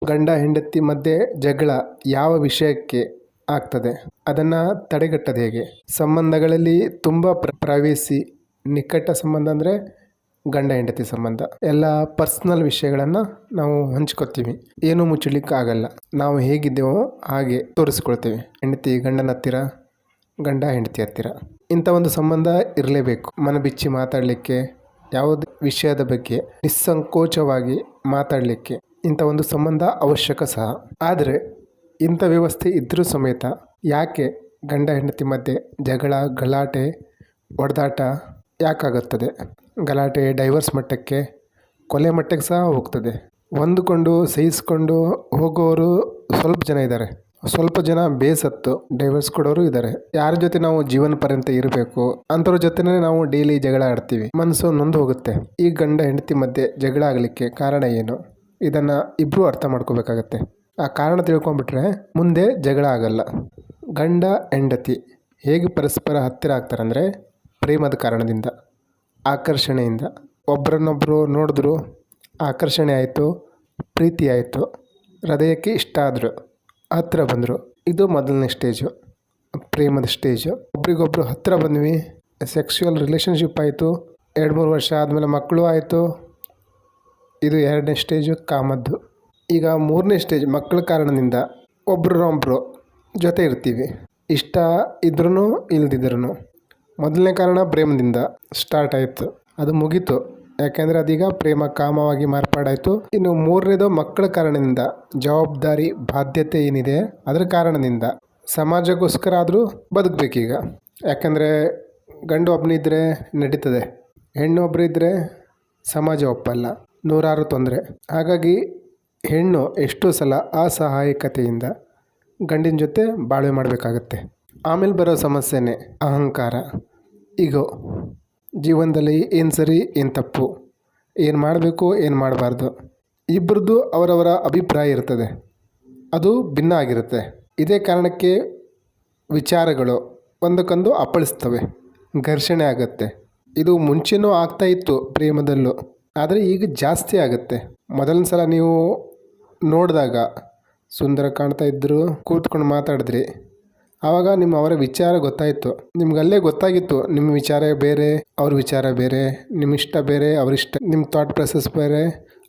ಗಂಡ ಹೆಂಡತಿ ಮಧ್ಯೆ ಜಗಳ ಯಾವ ವಿಷಯಕ್ಕೆ ಆಗ್ತದೆ, ಅದನ್ನು ತಡೆಗಟ್ಟೋದು ಹೇಗೆ? ಸಂಬಂಧಗಳಲ್ಲಿ ತುಂಬ ಪ್ರವೇಶಿ ನಿಕಟ ಸಂಬಂಧ ಅಂದರೆ ಗಂಡ ಹೆಂಡತಿ ಸಂಬಂಧ. ಎಲ್ಲ ಪರ್ಸ್ನಲ್ ವಿಷಯಗಳನ್ನು ನಾವು ಹಂಚ್ಕೊತೀವಿ, ಏನೂ ಮುಚ್ಚಲಿಕ್ಕೆ ಆಗಲ್ಲ. ನಾವು ಹೇಗಿದ್ದೇವೋ ಹಾಗೆ ತೋರಿಸ್ಕೊಳ್ತೇವೆ. ಹೆಂಡತಿ ಗಂಡನ ಹತ್ತಿರ, ಗಂಡ ಹೆಂಡತಿ ಹತ್ತಿರ. ಇಂಥ ಒಂದು ಸಂಬಂಧ ಇರಲೇಬೇಕು. ಮನ ಬಿಚ್ಚಿ ಮಾತಾಡಲಿಕ್ಕೆ, ಯಾವುದೇ ವಿಷಯದ ಬಗ್ಗೆ ನಿಸ್ಸಂಕೋಚವಾಗಿ ಮಾತಾಡಲಿಕ್ಕೆ ಇಂಥ ಒಂದು ಸಂಬಂಧ ಅವಶ್ಯಕ ಸಹ. ಆದರೆ ಇಂಥ ವ್ಯವಸ್ಥೆ ಇದ್ದರೂ ಸಮೇತ ಯಾಕೆ ಗಂಡ ಹೆಂಡತಿ ಮಧ್ಯೆ ಜಗಳ, ಗಲಾಟೆ, ಹೊಡೆದಾಟ ಯಾಕಾಗುತ್ತದೆ? ಗಲಾಟೆ ಡೈವರ್ಸ್ ಮಟ್ಟಕ್ಕೆ, ಕೊಲೆ ಮಟ್ಟಕ್ಕೆ ಸಹ ಹೋಗ್ತದೆ. ಹೊಂದಿಕೊಂಡು ಸಹಿಸ್ಕೊಂಡು ಹೋಗೋರು ಸ್ವಲ್ಪ ಜನ ಇದ್ದಾರೆ, ಸ್ವಲ್ಪ ಜನ ಬೇಸತ್ತು ಡೈವರ್ಸ್ ಕೊಡೋರು ಇದ್ದಾರೆ. ಯಾರ ಜೊತೆ ನಾವು ಜೀವನ ಪರ್ಯಂತ ಇರಬೇಕು ಅಂಥವ್ರ ಜೊತೆನೇ ನಾವು ಡೈಲಿ ಜಗಳ ಆಡ್ತೀವಿ, ಮನಸ್ಸು ನೊಂದು ಹೋಗುತ್ತೆ. ಈ ಗಂಡ ಹೆಂಡತಿ ಮಧ್ಯೆ ಜಗಳ ಆಗಲಿಕ್ಕೆ ಕಾರಣ ಏನು? ಇದನ್ನು ಇಬ್ಬರು ಅರ್ಥ ಮಾಡ್ಕೋಬೇಕಾಗತ್ತೆ. ಆ ಕಾರಣ ತಿಳ್ಕೊಂಡ್ಬಿಟ್ರೆ ಮುಂದೆ ಜಗಳ ಆಗಲ್ಲ. ಗಂಡ ಹೆಂಡತಿ ಹೇಗೆ ಪರಸ್ಪರ ಹತ್ತಿರ ಆಗ್ತಾರಂದರೆ ಪ್ರೇಮದ ಕಾರಣದಿಂದ, ಆಕರ್ಷಣೆಯಿಂದ. ಒಬ್ಬರನ್ನೊಬ್ಬರು ನೋಡಿದ್ರು, ಆಕರ್ಷಣೆ ಆಯಿತು, ಪ್ರೀತಿ ಆಯಿತು, ಹೃದಯಕ್ಕೆ ಇಷ್ಟ ಆದರು, ಹತ್ತಿರ ಬಂದರು. ಇದು ಮೊದಲನೇ ಸ್ಟೇಜು, ಪ್ರೇಮದ ಸ್ಟೇಜು. ಒಬ್ರಿಗೊಬ್ರು ಹತ್ತಿರ ಬಂದ್ವಿ, ಸೆಕ್ಸುವಲ್ ರಿಲೇಷನ್ಶಿಪ್ ಆಯಿತು, 2-3 ವರ್ಷ ಆದಮೇಲೆ ಮಕ್ಕಳು ಆಯಿತು. ಇದು 2ನೇ ಸ್ಟೇಜು, ಕಾಮದ್ದು. ಈಗ 3ನೇ ಸ್ಟೇಜ್, ಮಕ್ಕಳ ಕಾರಣದಿಂದ ಒಬ್ರನ್ನೊಬ್ಬರು ಜೊತೆ ಇರ್ತೀವಿ, ಇಷ್ಟ ಇದ್ರೂ ಇಲ್ದಿದ್ರೂ. ಮೊದಲನೇ ಕಾರಣ ಪ್ರೇಮದಿಂದ ಸ್ಟಾರ್ಟ್ ಆಯಿತು, ಅದು ಮುಗೀತು. ಯಾಕೆಂದರೆ ಅದೀಗ ಪ್ರೇಮ ಕಾಮವಾಗಿ ಮಾರ್ಪಾಡಾಯಿತು. ಇನ್ನು 3ನೇದು ಮಕ್ಕಳ ಕಾರಣದಿಂದ, ಜವಾಬ್ದಾರಿ ಬಾಧ್ಯತೆ ಏನಿದೆ ಅದರ ಕಾರಣದಿಂದ. ಸಮಾಜಕ್ಕೋಸ್ಕರ ಆದರೂ ಬದುಕಬೇಕೀಗ. ಯಾಕಂದರೆ ಗಂಡು ಒಬ್ಬನಿದ್ದರೆ ನಡೀತದೆ, ಹೆಣ್ಣು ಒಬ್ಬರಿದ್ದರೆ ಸಮಾಜ ಒಪ್ಪಲ್ಲ, ನೂರಾರು ತೊಂದರೆ. ಹಾಗಾಗಿ ಹೆಣ್ಣು ಎಷ್ಟೋ ಸಲ ಅಸಹಾಯಕತೆಯಿಂದ ಗಂಡಿನ ಜೊತೆ ಬಾಳ್ವೆ ಮಾಡಬೇಕಾಗತ್ತೆ. ಆಮೇಲೆ ಬರೋ ಸಮಸ್ಯೆನೇ ಅಹಂಕಾರ, ಈಗೋ. ಜೀವನದಲ್ಲಿ ಏನು ಸರಿ ಏನು ತಪ್ಪು, ಏನು ಮಾಡಬೇಕು ಏನು ಮಾಡಬಾರ್ದು, ಇಬ್ಬರದ್ದು ಅವರವರ ಅಭಿಪ್ರಾಯ ಇರ್ತದೆ, ಅದು ಭಿನ್ನ ಆಗಿರುತ್ತೆ. ಇದೇ ಕಾರಣಕ್ಕೆ ವಿಚಾರಗಳು ಒಂದಕ್ಕೊಂದು ಅಪ್ಪಳಿಸ್ತವೆ, ಘರ್ಷಣೆ ಆಗುತ್ತೆ. ಇದು ಮುಂಚೆನೂ ಆಗ್ತಾಯಿತ್ತು ಪ್ರೇಮದಲ್ಲೂ, ಆದರೆ ಈಗ ಜಾಸ್ತಿ ಆಗುತ್ತೆ. ಮೊದಲನೇ ಸಲ ನೀವು ನೋಡಿದಾಗ ಸುಂದರ ಕಾಣ್ತಾ ಇದ್ದರು, ಕೂತ್ಕೊಂಡು ಮಾತಾಡಿದ್ರಿ, ಆವಾಗ ಅವರ ವಿಚಾರ ಗೊತ್ತಾಯಿತು. ನಿಮ್ಗಲ್ಲೇ ಗೊತ್ತಾಗಿತ್ತು ನಿಮ್ಮ ವಿಚಾರ ಬೇರೆ, ಅವ್ರ ವಿಚಾರ ಬೇರೆ, ನಿಮ್ಮ ಇಷ್ಟ ಬೇರೆ, ಅವರಿಷ್ಟ, ನಿಮ್ಮ ಥಾಟ್ ಪ್ರೊಸೆಸ್ ಬೇರೆ,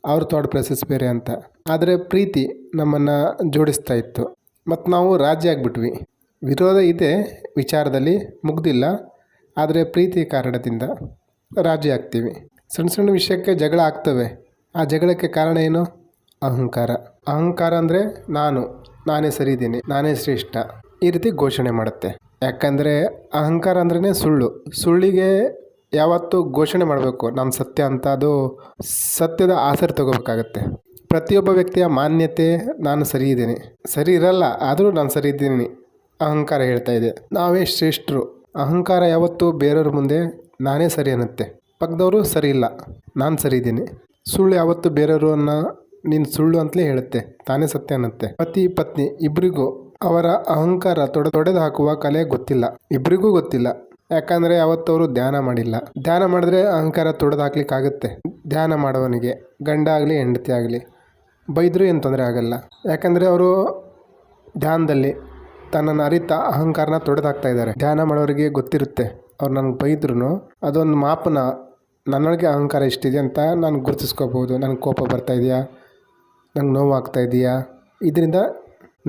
ಅವ್ರ ಥಾಟ್ ಪ್ರೊಸೆಸ್ ಬೇರೆ ಅಂತ. ಆದರೆ ಪ್ರೀತಿ ನಮ್ಮನ್ನು ಜೋಡಿಸ್ತಾ ಇತ್ತು. ಮತ್ತು ನಾವು ರಾಜಿ ಆಗಿಬಿಟ್ವಿ. ವಿರೋಧ ಇದೆ ವಿಚಾರದಲ್ಲಿ, ಮುಗ್ದಿಲ್ಲ, ಆದರೆ ಪ್ರೀತಿ ಕಾರಣದಿಂದ ರಾಜಿ ಆಗ್ತೀವಿ. ಸಣ್ಣ ಸಣ್ಣ ವಿಷಯಕ್ಕೆ ಜಗಳ ಆಗ್ತವೆ. ಆ ಜಗಳಕ್ಕೆ ಕಾರಣ ಏನು? ಅಹಂಕಾರ. ಅಹಂಕಾರ ಅಂದರೆ ನಾನೇ ಸರಿ ಇದ್ದೀನಿ, ನಾನೇ ಶ್ರೇಷ್ಠ, ಈ ರೀತಿ ಘೋಷಣೆ ಮಾಡುತ್ತೆ. ಯಾಕಂದರೆ ಅಹಂಕಾರ ಅಂದ್ರೇ ಸುಳ್ಳಿಗೆ ಯಾವತ್ತೂ ಘೋಷಣೆ ಮಾಡಬೇಕು ನಾನು ಸತ್ಯ ಅಂತ. ಅದು ಸತ್ಯದ ಆಸರೆ ತಗೋಬೇಕಾಗತ್ತೆ. ಪ್ರತಿಯೊಬ್ಬ ವ್ಯಕ್ತಿಯ ಮಾನ್ಯತೆ ನಾನು ಸರಿ ಇದ್ದೀನಿ, ಸರಿ ಇರಲ್ಲ, ಆದರೂ ನಾನು ಸರಿ ಇದ್ದೀನಿ ಅಹಂಕಾರ ಹೇಳ್ತಾ ಇದೆ. ನಾವೇ ಶ್ರೇಷ್ಠರು. ಅಹಂಕಾರ ಯಾವತ್ತೂ ಬೇರೆಯವ್ರ ಮುಂದೆ ನಾನೇ ಸರಿ ಅನ್ನುತ್ತೆ, ಪಕ್ಕದವರು ಸರಿ ಇಲ್ಲ, ನಾನು ಸರಿ ಇದ್ದೀನಿ. ಸುಳ್ಳು ಯಾವತ್ತೂ ಬೇರೆಯವ್ರನ್ನ ನೀನು ಸುಳ್ಳು ಅಂತಲೇ ಹೇಳುತ್ತೆ, ತಾನೇ ಸತ್ಯ ಅನ್ನುತ್ತೆ. ಪತಿ ಪತ್ನಿ ಇಬ್ಬರಿಗೂ ಅವರ ಅಹಂಕಾರ ತೊಡೆದು ಹಾಕುವ ಕಲೆ ಗೊತ್ತಿಲ್ಲ, ಇಬ್ಬರಿಗೂ ಗೊತ್ತಿಲ್ಲ. ಯಾಕಂದರೆ ಯಾವತ್ತವರು ಧ್ಯಾನ ಮಾಡಿಲ್ಲ. ಧ್ಯಾನ ಮಾಡಿದ್ರೆ ಅಹಂಕಾರ ತೊಡೆದು ಹಾಕ್ಲಿಕ್ಕಾಗುತ್ತೆ. ಧ್ಯಾನ ಮಾಡೋವನಿಗೆ ಗಂಡ ಆಗಲಿ ಹೆಂಡತಿ ಆಗಲಿ ಬೈದರೂ ಏನು ತೊಂದರೆ ಆಗಲ್ಲ. ಯಾಕಂದರೆ ಅವರು ಧ್ಯಾನದಲ್ಲಿ ತನ್ನನ್ನು ಅರಿತ ಅಹಂಕಾರನ ತೊಡೆದು ಹಾಕ್ತಾ ಇದ್ದಾರೆ. ಧ್ಯಾನ ಮಾಡೋರಿಗೆ ಗೊತ್ತಿರುತ್ತೆ, ಅವ್ರು ನನಗೆ ಬೈದ್ರೂ ಅದೊಂದು ಮಾಪನ, ನನ್ನೊಳಗೆ ಅಹಂಕಾರ ಇಷ್ಟಿದೆ ಅಂತ ನಾನು ಗುರುತಿಸ್ಕೋಬೋದು. ನನಗೆ ಕೋಪ ಬರ್ತಾ ಇದೆಯಾ, ನಂಗೆ ನೋವಾಗ್ತಾ ಇದೆಯಾ, ಇದರಿಂದ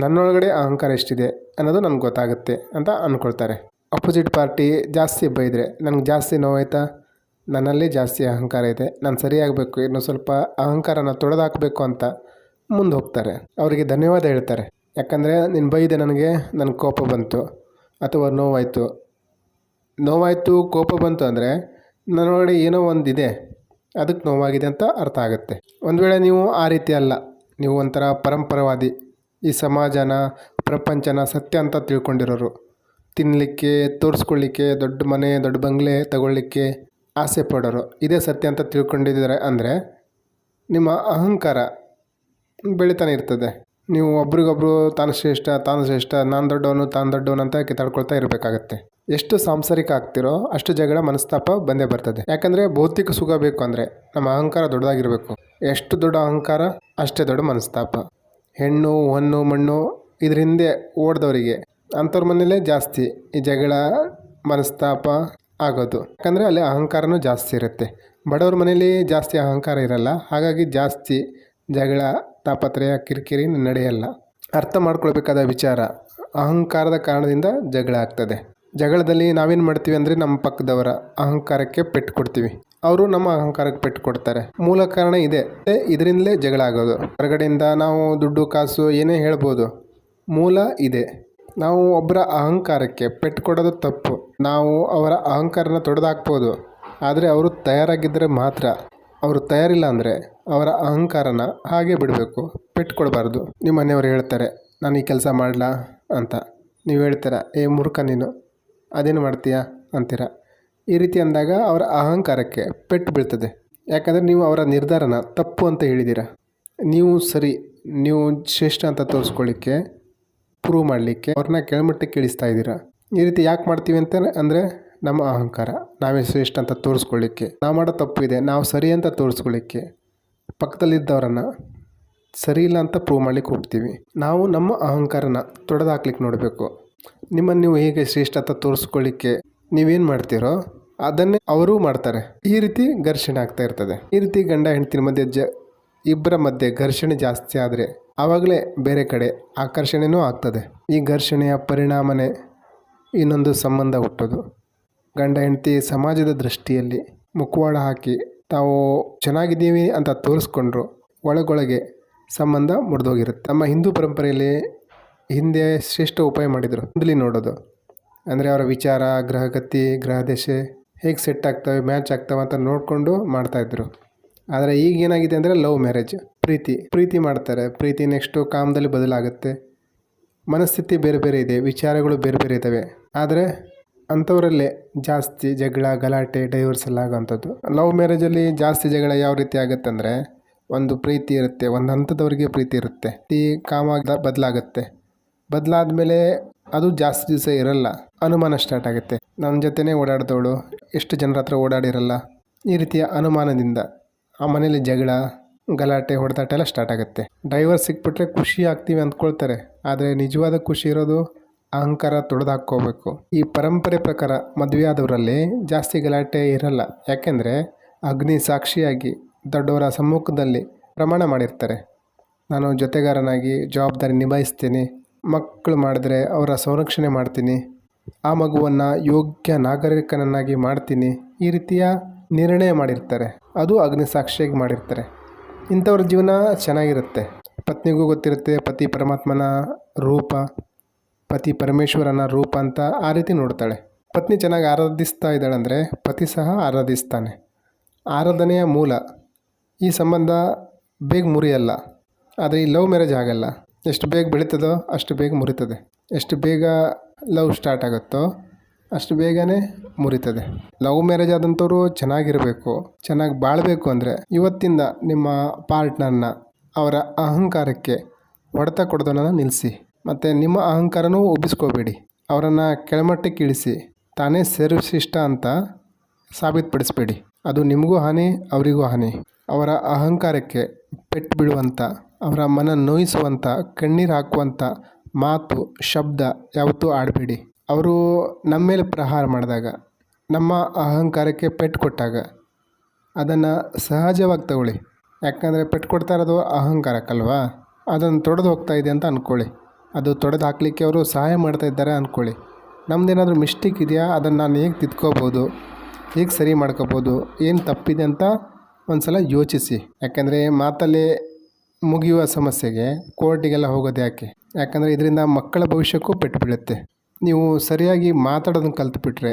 ನನ್ನೊಳಗಡೆ ಅಹಂಕಾರ ಎಷ್ಟಿದೆ ಅನ್ನೋದು ನನಗೆ ಗೊತ್ತಾಗುತ್ತೆ ಅಂತ ಅಂದ್ಕೊಳ್ತಾರೆ. ಅಪೋಸಿಟ್ ಪಾರ್ಟಿ ಜಾಸ್ತಿ ಬೈದರೆ ನನಗೆ ಜಾಸ್ತಿ ನೋವಾಯ್ತಾ, ನನ್ನಲ್ಲಿ ಜಾಸ್ತಿ ಅಹಂಕಾರ ಇದೆ, ನಾನು ಸರಿಯಾಗಬೇಕು, ಇನ್ನೂ ಸ್ವಲ್ಪ ಅಹಂಕಾರನ ತೊಡೆದಾಕಬೇಕು ಅಂತ ಮುಂದೆ ಹೋಗ್ತಾರೆ. ಅವರಿಗೆ ಧನ್ಯವಾದ ಹೇಳ್ತಾರೆ. ಯಾಕಂದರೆ ನೀನು ಬೈದೆ, ನನಗೆ ಕೋಪ ಬಂತು ಅಥವಾ ನೋವಾಯಿತು ಕೋಪ ಬಂತು ಅಂದರೆ ನನ್ನೊಳಗಡೆ ಏನೋ ಒಂದಿದೆ, ಅದಕ್ಕೆ ನೋವಾಗಿದೆ ಅಂತ ಅರ್ಥ ಆಗುತ್ತೆ. ಒಂದು ವೇಳೆ ನೀವು ಆ ರೀತಿ ಅಲ್ಲ, ನೀವು ಒಂಥರ ಪರಂಪರವಾದಿ, ಈ ಸಮಾಜನ ಪ್ರಪಂಚನ ಸತ್ಯ ಅಂತ ತಿಳ್ಕೊಂಡಿರೋರು, ತಿನ್ನಲಿಕ್ಕೆ ತೋರಿಸ್ಕೊಳ್ಳಿಕ್ಕೆ ದೊಡ್ಡ ಮನೆ ದೊಡ್ಡ ಬಂಗ್ಲೆ ತಗೊಳ್ಳಿಕ್ಕೆ ಆಸೆ ಪಡೋರು, ಇದೇ ಸತ್ಯ ಅಂತ ತಿಳ್ಕೊಂಡಿದ್ದಾರೆ ಅಂದರೆ ನಿಮ್ಮ ಅಹಂಕಾರ ಬೆಳೀತಾನೆ ಇರ್ತದೆ. ನೀವು ಒಬ್ರಿಗೊಬ್ರು ತಾನು ಶ್ರೇಷ್ಠ, ನಾನು ದೊಡ್ಡವನು ಅಂತ ಕಿತ್ತಾಡ್ಕೊಳ್ತಾ ಇರಬೇಕಾಗತ್ತೆ. ಎಷ್ಟು ಸಾಂಸಾರಿಕ ಆಗ್ತಿರೋ ಅಷ್ಟು ಜಗಳ ಮನಸ್ತಾಪ ಬಂದೇ ಬರ್ತದೆ. ಯಾಕಂದರೆ ಭೌತಿಕ ಸುಖ ಬೇಕು ಅಂದರೆ ನಮ್ಮ ಅಹಂಕಾರ ದೊಡ್ಡದಾಗಿರಬೇಕು. ಎಷ್ಟು ದೊಡ್ಡ ಅಹಂಕಾರ ಅಷ್ಟೇ ದೊಡ್ಡ ಮನಸ್ತಾಪ. ಹೆಣ್ಣು ಹೊನ್ನು ಮಣ್ಣು ಇದ್ರ ಹಿಂದೆ ಓಡ್ದವರಿಗೆ ಅಂಥವ್ರ ಮನೇಲೇ ಜಾಸ್ತಿ ಈ ಜಗಳ ಮನಸ್ತಾಪ ಆಗೋದು. ಯಾಕಂದರೆ ಅಲ್ಲಿ ಅಹಂಕಾರನೂ ಜಾಸ್ತಿ ಇರುತ್ತೆ. ಬಡವ್ರ ಮನೇಲಿ ಜಾಸ್ತಿ ಅಹಂಕಾರ ಇರಲ್ಲ, ಹಾಗಾಗಿ ಜಾಸ್ತಿ ಜಗಳ ತಾಪತ್ರಯ ಕಿರಿಕಿರಿ ನಡೆಯಲ್ಲ. ಅರ್ಥ ಮಾಡ್ಕೊಳ್ಬೇಕಾದ ವಿಚಾರ, ಅಹಂಕಾರದ ಕಾರಣದಿಂದ ಜಗಳ ಆಗ್ತದೆ. ಜಗಳದಲ್ಲಿ ನಾವೇನು ಮಾಡ್ತೀವಿ ಅಂದರೆ ನಮ್ಮ ಪಕ್ಕದವರ ಅಹಂಕಾರಕ್ಕೆ ಪೆಟ್ಟು ಕೊಡ್ತೀವಿ, ಅವರು ನಮ್ಮ ಅಹಂಕಾರಕ್ಕೆ ಪೆಟ್ಟು ಕೊಡ್ತಾರೆ. ಮೂಲ ಕಾರಣ ಇದೆ, ಇದರಿಂದಲೇ ಜಗಳ ಆಗೋದು. ಹೊರಗಡೆಯಿಂದ ನಾವು ದುಡ್ಡು ಕಾಸು ಏನೇ ಹೇಳ್ಬೋದು, ಮೂಲ ಇದೆ. ನಾವು ಒಬ್ಬರ ಅಹಂಕಾರಕ್ಕೆ ಪೆಟ್ಟು ಕೊಡೋದು ತಪ್ಪು. ನಾವು ಅವರ ಅಹಂಕಾರನ ತೊಡೆದಾಕ್ಬೋದು, ಆದರೆ ಅವರು ತಯಾರಾಗಿದ್ದರೆ ಮಾತ್ರ. ಅವರು ತಯಾರಿಲ್ಲ ಅಂದರೆ ಅವರ ಅಹಂಕಾರನ ಹಾಗೆ ಬಿಡಬೇಕು, ಪೆಟ್ಟು ಕೊಡಬಾರ್ದು. ನಿಮ್ಮ ಮನೆಯವರು ಹೇಳ್ತಾರೆ ನಾನು ಈ ಕೆಲಸ ಮಾಡಲಾ ಅಂತ, ನೀವು ಹೇಳ್ತೀರ ಏ ಮೂರ್ಖ ನೀನು ಅದೇನು ಮಾಡ್ತೀಯಾ ಅಂತೀರ. ಈ ರೀತಿ ಅಂದಾಗ ಅವರ ಅಹಂಕಾರಕ್ಕೆ ಪೆಟ್ಟು ಬೀಳ್ತದೆ. ಯಾಕಂದರೆ ನೀವು ಅವರ ನಿರ್ಧಾರನ ತಪ್ಪು ಅಂತ ಹೇಳಿದ್ದೀರ. ನೀವು ಸರಿ, ನೀವು ಶ್ರೇಷ್ಠ ಅಂತ ತೋರಿಸ್ಕೊಳ್ಳಿಕ್ಕೆ, ಪ್ರೂವ್ ಮಾಡಲಿಕ್ಕೆ ಅವ್ರನ್ನ ಕೆಳಮಟ್ಟಕ್ಕೆ ಇಳಿಸ್ತಾ ಇದ್ದೀರಾ. ಈ ರೀತಿ ಯಾಕೆ ಮಾಡ್ತೀವಿ ಅಂತ ಅಂದರೆ ನಮ್ಮ ಅಹಂಕಾರ, ನಾವೇ ಶ್ರೇಷ್ಠ ಅಂತ ತೋರಿಸ್ಕೊಳ್ಳಿಕ್ಕೆ, ನಾವು ಮಾಡೋ ತಪ್ಪು ಇದೆ ನಾವು ಸರಿ ಅಂತ ತೋರಿಸ್ಕೊಳ್ಳಿಕ್ಕೆ, ಪಕ್ಕದಲ್ಲಿದ್ದವರನ್ನು ಸರಿ ಇಲ್ಲ ಅಂತ ಪ್ರೂವ್ ಮಾಡ್ಲಿಕ್ಕೆ ಹೋಗ್ತೀವಿ. ನಾವು ನಮ್ಮ ಅಹಂಕಾರನ ತೊಡೆದಾಕ್ಲಿಕ್ಕೆ ನೋಡಬೇಕು. ನಿಮ್ಮನ್ನು ನೀವು ಹೇಗೆ ಶ್ರೇಷ್ಠ ಅಂತ ತೋರಿಸ್ಕೊಳ್ಳಿಕ್ಕೆ ನೀವೇನು ಮಾಡ್ತೀರೋ ಅದನ್ನೇ ಅವರೂ ಮಾಡ್ತಾರೆ. ಈ ರೀತಿ ಘರ್ಷಣೆ ಆಗ್ತಾ ಇರ್ತದೆ. ಈ ರೀತಿ ಗಂಡ ಹೆಂಡತಿನ ಮಧ್ಯೆ ಇಬ್ಬರ ಮಧ್ಯೆ ಘರ್ಷಣೆ ಜಾಸ್ತಿ ಆದರೆ ಆವಾಗಲೇ ಬೇರೆ ಕಡೆ ಆಕರ್ಷಣೆಯೂ ಆಗ್ತದೆ. ಈ ಘರ್ಷಣೆಯ ಪರಿಣಾಮನೇ ಇನ್ನೊಂದು ಸಂಬಂಧ ಹುಟ್ಟೋದು. ಗಂಡ ಹೆಂಡತಿ ಸಮಾಜದ ದೃಷ್ಟಿಯಲ್ಲಿ ಮುಖವಾಡ ಹಾಕಿ ತಾವು ಚೆನ್ನಾಗಿದ್ದೀವಿ ಅಂತ ತೋರಿಸ್ಕೊಂಡ್ರು ಒಳಗೊಳಗೆ ಸಂಬಂಧ ಮುರಿದೋಗಿರುತ್ತೆ. ನಮ್ಮ ಹಿಂದೂ ಪರಂಪರೆಯಲ್ಲಿ ಹಿಂದೆ ಶ್ರೇಷ್ಠ ಉಪಾಯ ಮಾಡಿದರು, ಕುಂಡಲಿ ನೋಡೋದು. ಅಂದರೆ ಅವರ ವಿಚಾರ, ಗ್ರಹಗತಿ, ಗ್ರಹದಶೆ ಹೇಗೆ ಸೆಟ್ ಆಗ್ತವೆ, ಮ್ಯಾಚ್ ಆಗ್ತವೆ ಅಂತ ನೋಡಿಕೊಂಡು ಮಾಡ್ತಾಯಿದ್ರು. ಆದರೆ ಈಗ ಏನಾಗಿದೆ ಅಂದರೆ ಲವ್ ಮ್ಯಾರೇಜ್, ಪ್ರೀತಿ ಮಾಡ್ತಾರೆ. ಪ್ರೀತಿ ನೆಕ್ಸ್ಟು ಕಾಮದಲ್ಲಿ ಬದಲಾಗುತ್ತೆ. ಮನಸ್ಥಿತಿ ಬೇರೆ ಬೇರೆ ಇದೆ, ವಿಚಾರಗಳು ಬೇರೆ ಬೇರೆ ಇದ್ದಾವೆ. ಆದರೆ ಅಂಥವರಲ್ಲೇ ಜಾಸ್ತಿ ಜಗಳ, ಗಲಾಟೆ, ಡೈವರ್ಸ್ ಎಲ್ಲ ಆಗೋವಂಥದ್ದು. ಲವ್ ಮ್ಯಾರೇಜಲ್ಲಿ ಜಾಸ್ತಿ ಜಗಳ ಯಾವ ರೀತಿ ಆಗುತ್ತೆ ಅಂದರೆ, ಒಂದು ಪ್ರೀತಿ ಇರುತ್ತೆ, ಒಂದು ಹಂತದವರೆಗೆ ಪ್ರೀತಿ ಇರುತ್ತೆ, ಈ ಕಾಮ ಬದಲಾಗುತ್ತೆ. ಬದಲಾದ್ಮೇಲೆ ಅದು ಜಾಸ್ತಿ ದಿವಸ ಇರಲ್ಲ, ಅನುಮಾನ ಸ್ಟಾರ್ಟ್ ಆಗುತ್ತೆ. ನನ್ನ ಜೊತೆನೇ ಓಡಾಡ್ದವಳು ಎಷ್ಟು ಜನರ ಹತ್ರ ಓಡಾಡಿರಲ್ಲ, ಈ ರೀತಿಯ ಅನುಮಾನದಿಂದ ಆ ಮನೇಲಿ ಜಗಳ, ಗಲಾಟೆ, ಹೊಡೆದಾಟ ಎಲ್ಲ ಸ್ಟಾರ್ಟ್ ಆಗುತ್ತೆ. ಡೈವರ್ಸ್ ಸಿಕ್ಬಿಟ್ರೆ ಖುಷಿ ಆಗ್ತೀವಿ ಅಂದ್ಕೊಳ್ತಾರೆ, ಆದರೆ ನಿಜವಾದ ಖುಷಿ ಇರೋದು ಅಹಂಕಾರ ತೊಡೆದಾಕ್ಕೋಬೇಕು. ಈ ಪರಂಪರೆ ಪ್ರಕಾರ ಮದುವೆ ಆದವರಲ್ಲಿ ಜಾಸ್ತಿ ಗಲಾಟೆ ಇರಲ್ಲ. ಯಾಕೆಂದರೆ ಅಗ್ನಿ ಸಾಕ್ಷಿಯಾಗಿ ದೊಡ್ಡವರ ಸಮ್ಮುಖದಲ್ಲಿ ಪ್ರಮಾಣ ಮಾಡಿರ್ತಾರೆ, ನಾನು ಜೊತೆಗಾರನಾಗಿ ಜವಾಬ್ದಾರಿ ನಿಭಾಯಿಸ್ತೀನಿ, ಮಕ್ಕಳು ಮಾಡಿದ್ರೆ ಅವರ ಸಂರಕ್ಷಣೆ ಮಾಡ್ತೀನಿ, ಆ ಮಗುವನ್ನು ಯೋಗ್ಯ ನಾಗರಿಕನನ್ನಾಗಿ ಮಾಡ್ತೀನಿ, ಈ ರೀತಿಯ ನಿರ್ಣಯ ಮಾಡಿರ್ತಾರೆ. ಅದು ಅಗ್ನಿ ಸಾಕ್ಷಿಯಾಗಿ ಮಾಡಿರ್ತಾರೆ. ಇಂಥವ್ರ ಜೀವನ ಚೆನ್ನಾಗಿರುತ್ತೆ. ಪತ್ನಿಗೂ ಗೊತ್ತಿರುತ್ತೆ ಪತಿ ಪರಮಾತ್ಮನ ರೂಪ, ಪತಿ ಪರಮೇಶ್ವರನ ರೂಪ ಅಂತ ಆ ರೀತಿ ನೋಡ್ತಾಳೆ. ಪತ್ನಿ ಚೆನ್ನಾಗಿ ಆರಾಧಿಸ್ತಾ ಇದ್ದಾಳಂದರೆ ಪತಿ ಸಹ ಆರಾಧಿಸ್ತಾನೆ. ಆರಾಧನೆಯ ಮೂಲ. ಈ ಸಂಬಂಧ ಬೇಗ ಮುರಿಯಲ್ಲ. ಆದರೆ ಈ ಲವ್ ಮ್ಯಾರೇಜ್ ಆಗಲ್ಲ. ಎಷ್ಟು ಬೇಗ ಬೆಳೀತದೋ ಅಷ್ಟು ಬೇಗ ಮುರಿತದೆ, ಎಷ್ಟು ಬೇಗ ಲವ್ ಸ್ಟಾರ್ಟ್ ಆಗುತ್ತೋ ಅಷ್ಟು ಬೇಗನೆ ಮುರಿತದೆ. ಲವ್ ಮ್ಯಾರೇಜ್ ಆದಂಥವ್ರು ಚೆನ್ನಾಗಿರಬೇಕು, ಚೆನ್ನಾಗಿ ಬಾಳಬೇಕು ಅಂದರೆ ಇವತ್ತಿಂದ ನಿಮ್ಮ ಪಾರ್ಟ್ನರ್ನ ಅವರ ಅಹಂಕಾರಕ್ಕೆ ಹೊಡೆತ ಕೊಡೋದನ್ನು ನಿಲ್ಲಿಸಿ. ಮತ್ತು ನಿಮ್ಮ ಅಹಂಕಾರನೂ ಉಬ್ಬಿಸ್ಕೋಬೇಡಿ. ಅವರನ್ನು ಕೆಳಮಟ್ಟಕ್ಕೆ ಇಳಿಸಿ ತಾನೇ ಸರ್ವಶ್ರೇಷ್ಠ ಅಂತ ಸಾಬೀತುಪಡಿಸಬೇಡಿ. ಅದು ನಿಮಗೂ ಹಾನಿ, ಅವರಿಗೂ ಹಾನಿ. ಅವರ ಅಹಂಕಾರಕ್ಕೆ ಪೆಟ್ಟು ಬೀಳುವಂಥ, ಅವರ ಮನ ನೋಯಿಸುವಂಥ, ಕಣ್ಣೀರು ಹಾಕುವಂಥ ಮಾತು, ಶಬ್ದ ಯಾವತ್ತೂ ಆಡಬೇಡಿ. ಅವರು ನಮ್ಮ ಮೇಲೆ ಪ್ರಹಾರ ಮಾಡಿದಾಗ, ನಮ್ಮ ಅಹಂಕಾರಕ್ಕೆ ಪೆಟ್ಟು ಕೊಟ್ಟಾಗ ಅದನ್ನು ಸಹಜವಾಗಿ ತಗೊಳ್ಳಿ. ಯಾಕಂದರೆ ಪೆಟ್ಟು ಕೊಡ್ತಾ ಇರೋದು ಅಹಂಕಾರಕ್ಕಲ್ವಾ, ಅದನ್ನು ತೊಡೆದು ಹೋಗ್ತಾ ಇದೆ ಅಂತ ಅಂದ್ಕೊಳ್ಳಿ. ಅದು ತೊಡೆದು ಹಾಕಲಿಕ್ಕೆ ಅವರು ಸಹಾಯ ಮಾಡ್ತಾ ಇದ್ದಾರೆ ಅಂದ್ಕೊಳ್ಳಿ. ನಮ್ಮದೇನಾದರೂ ಮಿಸ್ಟೇಕ್ ಇದೆಯಾ, ಅದನ್ನು ನಾನು ಹೇಗೆ ತಿದ್ಕೋಬೋದು, ಹೇಗೆ ಸರಿ ಮಾಡ್ಕೋಬೋದು, ಏನು ತಪ್ಪಿದೆ ಅಂತ ಒಂದು ಸಲ ಯೋಚಿಸಿ. ಯಾಕಂದರೆ ಮಾತಲ್ಲೇ ಮುಗಿಯುವ ಸಮಸ್ಯೆಗೆ ಕೋರ್ಟಿಗೆಲ್ಲ ಹೋಗೋದು ಯಾಕೆ? ಯಾಕಂದರೆ ಇದರಿಂದ ಮಕ್ಕಳ ಭವಿಷ್ಯಕ್ಕೂ ಪೆಟ್ಟು ಬೀಳುತ್ತೆ. ನೀವು ಸರಿಯಾಗಿ ಮಾತಾಡೋದನ್ನು ಕಲ್ತ್ಬಿಟ್ರೆ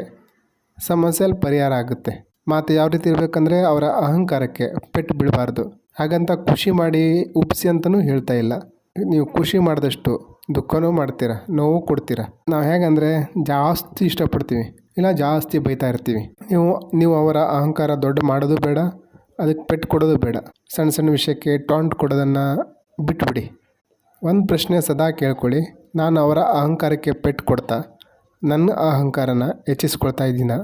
ಸಮಸ್ಯೆಯಲ್ಲಿ ಪರಿಹಾರ ಆಗುತ್ತೆ. ಮಾತು ಯಾವ ರೀತಿ ಇರಬೇಕಂದ್ರೆ ಅವರ ಅಹಂಕಾರಕ್ಕೆ ಪೆಟ್ಟು ಬೀಳಬಾರ್ದು. ಹಾಗಂತ ಖುಷಿ ಮಾಡಿ ಉಪ್ಪಿಸಿ ಅಂತಲೂ ಹೇಳ್ತಾ ಇಲ್ಲ. ನೀವು ಖುಷಿ ಮಾಡಿದಷ್ಟು ದುಃಖನೂ ಮಾಡ್ತೀರ, ನೋವು ಕೊಡ್ತೀರ. ನಾವು ಹೇಗಂದರೆ ಜಾಸ್ತಿ ಇಷ್ಟಪಡ್ತೀವಿ, ಇಲ್ಲ ಜಾಸ್ತಿ ಬೈತಾ ಇರ್ತೀವಿ. ನೀವು ಅವರ ಅಹಂಕಾರ ದೊಡ್ಡ ಮಾಡೋದು ಬೇಡ, ಅದಕ್ಕೆ ಪೆಟ್ಟು ಕೊಡೋದು ಬೇಡ. ಸಣ್ಣ ಸಣ್ಣ ವಿಷಯಕ್ಕೆ ಟಾಂಟ್ ಕೊಡೋದನ್ನು ಬಿಟ್ಬಿಡಿ. ಒಂದು ಪ್ರಶ್ನೆ ಸದಾ ಕೇಳ್ಕೊಳ್ಳಿ, ನಾನು ಅವರ ಅಹಂಕಾರಕ್ಕೆ ಪೆಟ್ಟು ಕೊಡ್ತಾ ನನ್ನ ಅಹಂಕಾರನ ಹೆಚ್ಚಿಸ್ಕೊಳ್ತಾ ಇದ್ದೀನ?